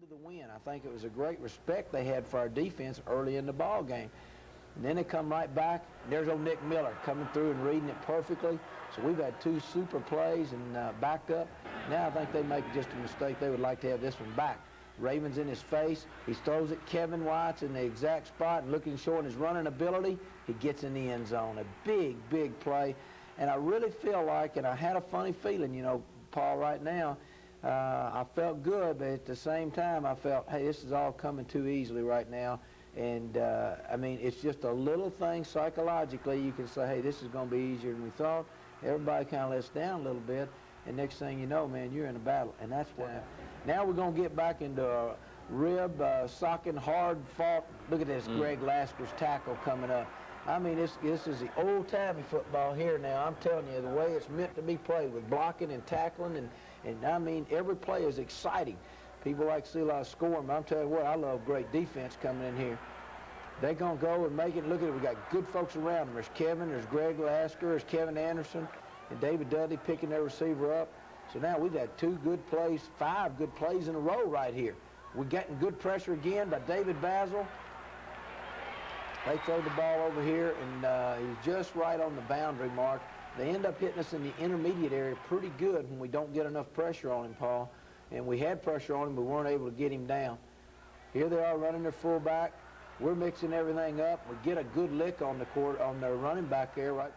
the win. I think it was a great respect they had for our defense early in the ball game. And then they come right back. There's old Nick Miller coming through and reading it perfectly. So we've had 2 super plays and backed up. Now I think they make just a mistake. They would like to have this one back. Raven's in his face. He throws it. Kevin White's in the exact spot and looking short in his running ability. He gets in the end zone. A big, big play. And I really feel like, and I had a funny feeling, you know, Paul, right now, I felt good, but at the same time, I felt, hey, this is all coming too easily right now. And, I mean, it's just a little thing psychologically. You can say, hey, this is going to be easier than we thought. Everybody kind of lets down a little bit. And next thing you know, man, you're in a battle. And that's what happened. Now we're going to get back into a rib, socking, hard-fought. Look at this, Greg Lasker's tackle coming up. I mean, this is the old-timey football here now. I'm telling you, the way it's meant to be played with blocking and tackling. And I mean, every play is exciting. People like to see a lot of scoring, but I'm telling you what, I love great defense coming in here. They're going to go and make it. Look at it. We got good folks around them. There's Kevin, there's Greg Lasker, there's Kevin Anderson, and David Dudley picking their receiver up. So now we've had 2 good plays, 5 good plays in a row right here. We're getting good pressure again by David Basil. They throw the ball over here, and he's just right on the boundary mark. They end up hitting us in the intermediate area pretty good when we don't get enough pressure on him, Paul. And we had pressure on him, but we weren't able to get him down. Here they are running their fullback. We're mixing everything up. We get a good lick on the court, on their running back there, right?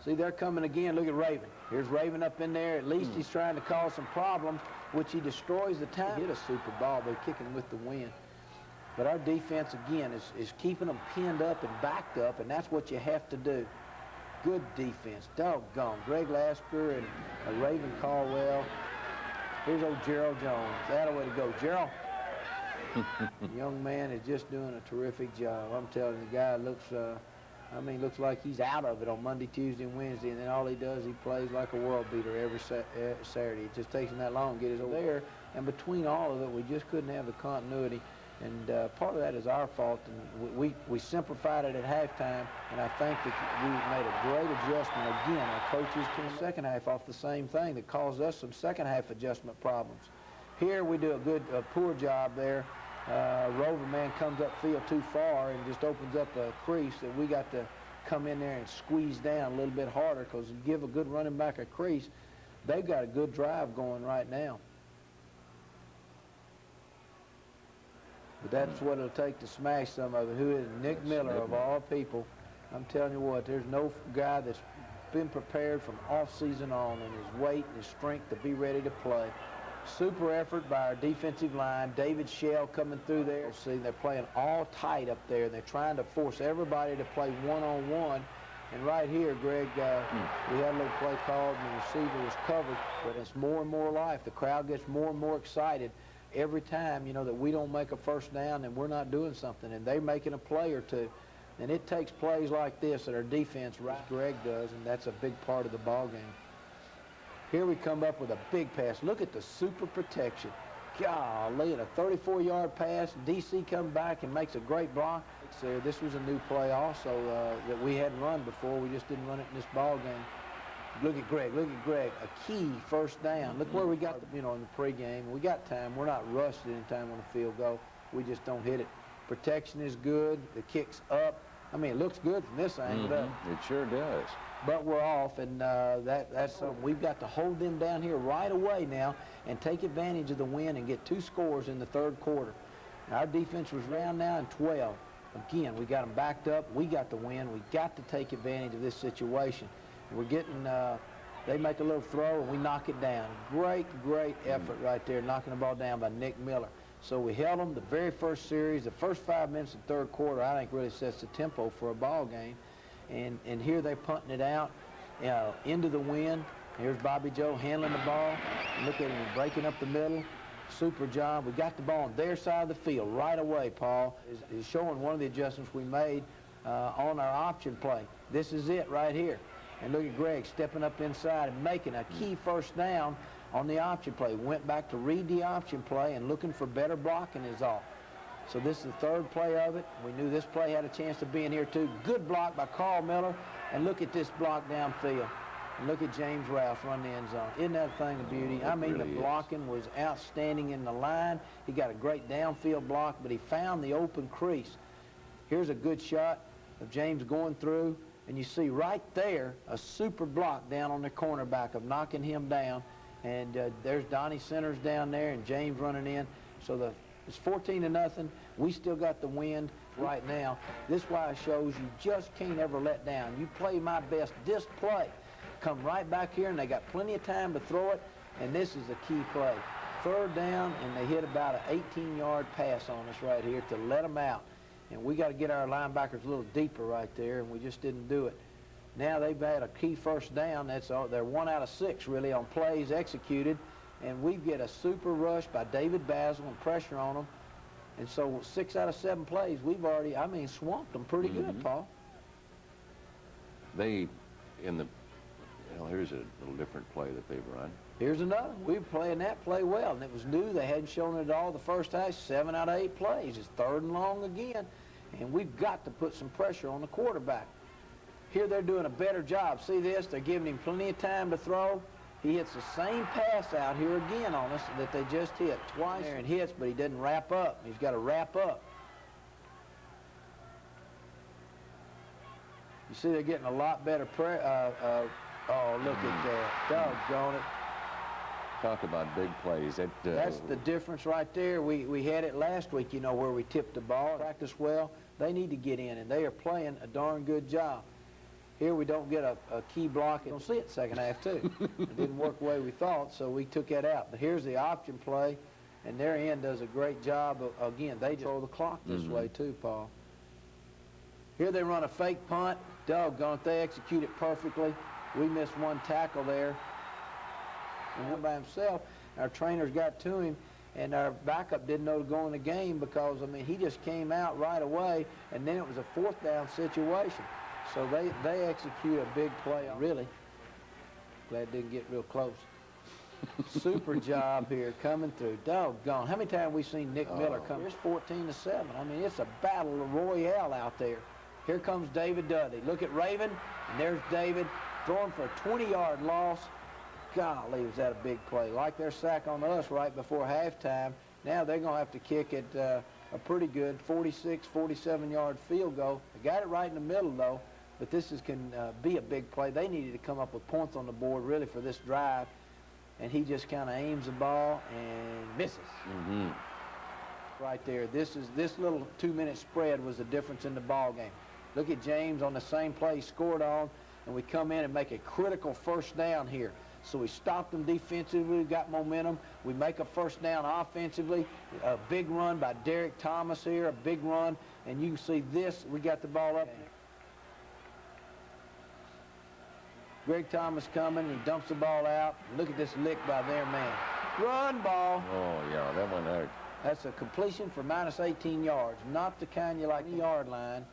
See, they're coming again. Look at Raven. Here's Raven up in there. At least he's trying to cause some problems, which he destroys the time. He hit a super ball, but kicking with the wind. But our defense, again, is keeping them pinned up and backed up, and that's what you have to do. Good defense. Doggone. Greg Lasker and Raven Caldwell. Here's old Gerald Jones. That'll way to go. Gerald. The young man is just doing a terrific job. I'm telling you, the guy looks, I mean, looks like he's out of it on Monday, Tuesday, and Wednesday, and then all he does, he plays like a world beater every Saturday. It just takes him that long to get his over there. And between all of it, we just couldn't have the continuity. And part of that is our fault, and we simplified it at halftime, and I think that we made a great adjustment. Again, our coaches came the second half off the same thing that caused us some second half adjustment problems. Here we do a poor job there. Rover man comes upfield too far and just opens up a crease that we got to come in there and squeeze down a little bit harder, because you give a good running back a crease, they've got a good drive going right now. But that's what it'll take to smash some of it. Who is Nick Miller, of all people? I'm telling you what, there's no guy that's been prepared from off-season on in his weight and his strength to be ready to play. Super effort by our defensive line. David Shell coming through there. See, they're playing all tight up there. They're trying to force everybody to play one-on-one. And right here, Greg, we had a little play called, and the receiver was covered. But it's more and more life. The crowd gets more and more excited every time, you know, that we don't make a first down and we're not doing something, and they're making a play or two. And it takes plays like this that our defense, right, Greg does, and that's a big part of the ball game. Here we come up with a big pass. Look at the super protection. Golly, and a 34-yard pass. DC comes back and makes a great block. So this was a new play also that we hadn't run before. We just didn't run it in this ball game. Look at Greg. Look at Greg. A key first down. Look where we got, you know, in the pregame. We got time. We're not rushed any time on the field goal. We just don't hit it. Protection is good. The kick's up. I mean, it looks good from this angle. It sure does. But we're off, and that's something. We've got to hold them down here right away now and take advantage of the win and get 2 scores in the third quarter. Now, our defense was round now in 12. Again, we got them backed up. We got the win. We got to take advantage of this situation. We're getting, they make a little throw, and we knock it down. Great, great effort right there, knocking the ball down by Nick Miller. So we held them the very first series. The first 5 minutes of the third quarter, I think, really sets the tempo for a ball game. And here they're punting it out into the wind. Here's Bobby Joe handling the ball. Look at him breaking up the middle. Super job. We got the ball on their side of the field right away, Paul. Is showing one of the adjustments we made on our option play. This is it right here. And look at Greg stepping up inside and making a key first down on the option play. Went back to read the option play and looking for better blocking is all. So this is the third play of it. We knew this play had a chance to be in here too. Good block by Carl Miller. And look at this block downfield. And look at James Rouse run the end zone. Isn't that a thing of beauty? I mean, really the blocking was outstanding in the line. He got a great downfield block, but he found the open crease. Here's a good shot of James going through, and you see right there a super block down on the cornerback of knocking him down. And there's Donnie Centers down there and James running in. So it's 14-0. We still got the wind right now. This why it shows you just can't ever let down. You play my best this play. Come right back here, and they got plenty of time to throw it, and this is the key play. 3rd down, and they hit about an 18-yard pass on us right here to let them out. And we got to get our linebackers a little deeper right there, and we just didn't do it. Now they've had a key 1st down. They're 1 out of 6 really on plays executed, and we get a super rush by David Basil and pressure on them. And so 6 out of 7 plays, we've already, swamped them pretty good, Paul. Here's a little different play that they've run. Here's another. We were playing that play well, and it was new. They hadn't shown it at all the first half. 7 out of 8 plays. It's 3rd and long again, and we've got to put some pressure on the quarterback. Here they're doing a better job. See this? They're giving him plenty of time to throw. He hits the same pass out here again on us that they just hit twice. And hits, but he doesn't wrap up. He's got to wrap up. You see they're getting a lot better oh, look at that. Doggone it. Talk about big plays. That's the difference right there. We had it last week, where we tipped the ball. Practice well. They need to get in, and they are playing a darn good job. Here we don't get a key block. You don't see it second half, too. It didn't work the way we thought, so we took that out. But here's the option play, and their end does a great job. Again, they just throw the clock this way, too, Paul. Here they run a fake punt. Doggone it, they execute it perfectly. We missed one tackle there. And him by himself, our trainers got to him, and our backup didn't know to go in the game because, he just came out right away, and then it was a 4th down situation. So they execute a big play. Really glad it didn't get real close. Super job here coming through. Doggone. How many times have we seen Nick Miller come? It's 14-7. It's a battle royale out there. Here comes David Dudley. Look at Raven, and there's David throwing for a 20-yard loss. Golly, was that a big play. Like their sack on us right before halftime. Now they're going to have to kick it a pretty good 46, 47-yard field goal. They got it right in the middle, though, but this can be a big play. They needed to come up with points on the board, really, for this drive, and he just kind of aims the ball and misses. Right there. This little 2-minute spread was the difference in the ball game. Look at James on the same play he scored on, and we come in and make a critical 1st down here. So we stopped them defensively, got momentum. We make a 1st down offensively. A big run by Derek Thomas here, a big run. And you can see this, we got the ball up. Greg Thomas coming, he dumps the ball out. Look at this lick by their man. Run ball. Oh, yeah, that one hurt. That's a completion for minus 18 yards. Not the kind you like the yard line.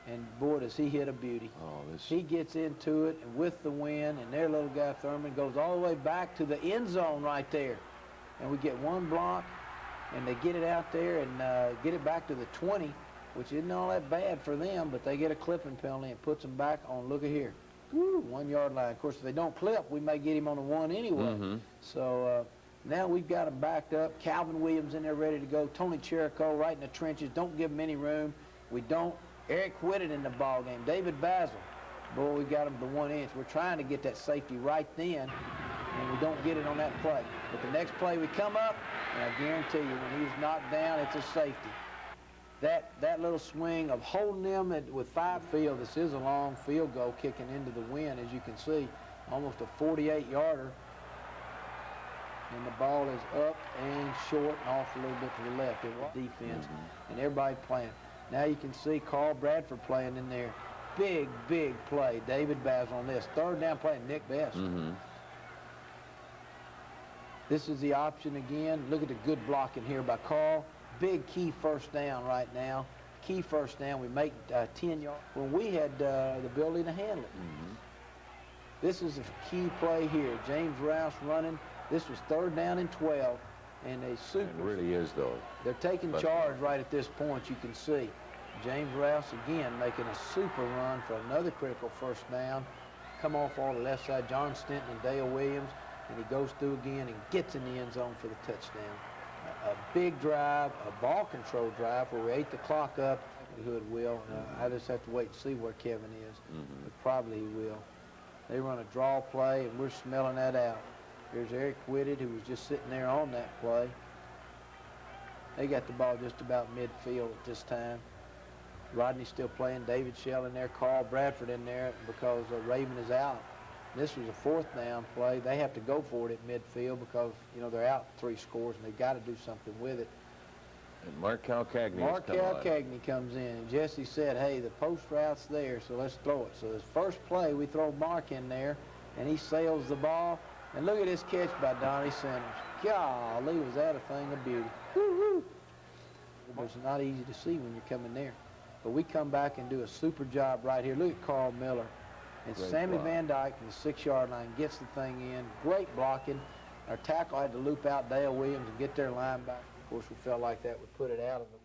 And boy, does he hit a beauty. He gets into it, and with the wind, and their little guy Thurman goes all the way back to the end zone right there. And we get one block, and they get it out there and get it back to the 20, which isn't all that bad for them, but they get a clipping penalty and puts them back on, look at here, 1-yard line. Of course, if they don't clip, we may get him on the 1 anyway. So now we've got him backed up. Calvin Williams in there ready to go. Tony Cherico right in the trenches. Don't give him any room. We don't. Eric Whitted in the ball game. David Basil. Boy, we got him to 1 inch. We're trying to get that safety right then, and we don't get it on that play. But the next play we come up, and I guarantee you, when he's knocked down, it's a safety. That little swing of holding them with 5 field, this is a long field goal kicking into the wind, as you can see, almost a 48-yarder. And the ball is up and short and off a little bit to the left. It was defense, and everybody playing. Now you can see Carl Bradford playing in there. Big, big play. David Basil on this. 3rd down play, Nick Best. This is the option again. Look at the good blocking here by Carl. Big key 1st down right now. Key 1st down. We make 10 yards when we had the ability to handle it. This is a key play here. James Rouse running. This was 3rd down and 12. And a super. It really is, though. They're taking charge right at this point, you can see. James Rouse again making a super run for another critical 1st down. come off on the left side, John Stenton and Dale Williams, and he goes through again and gets in the end zone for the touchdown. A big drive, a ball control drive where we ate the clock up. Hood will. I just have to wait and see where Kevin is. But probably he will. They run a draw play, and we're smelling that out. Here's Eric Whitted, who was just sitting there on that play. They got the ball just about midfield at this time. Rodney's still playing, David Shell in there, Carl Bradford in there because Raven is out. This was a fourth down play. They have to go for it at midfield because, you know, they're out 3 scores and they've got to do something with it. And Markel Cagney comes in, and Jesse said, hey, the post route's there, so let's throw it. So his first play, we throw Mark in there, and he sails the ball. And look at this catch by Donnie Sanders. Golly, was that a thing of beauty. Woo-hoo. It's not easy to see when you're coming there. But we come back and do a super job right here. Look at Carl Miller. And Great Sammy block. Van Dyke from the 6-yard line gets the thing in. Great blocking. Our tackle had to loop out Dale Williams and get their line back. Of course, we felt like that would put it out of the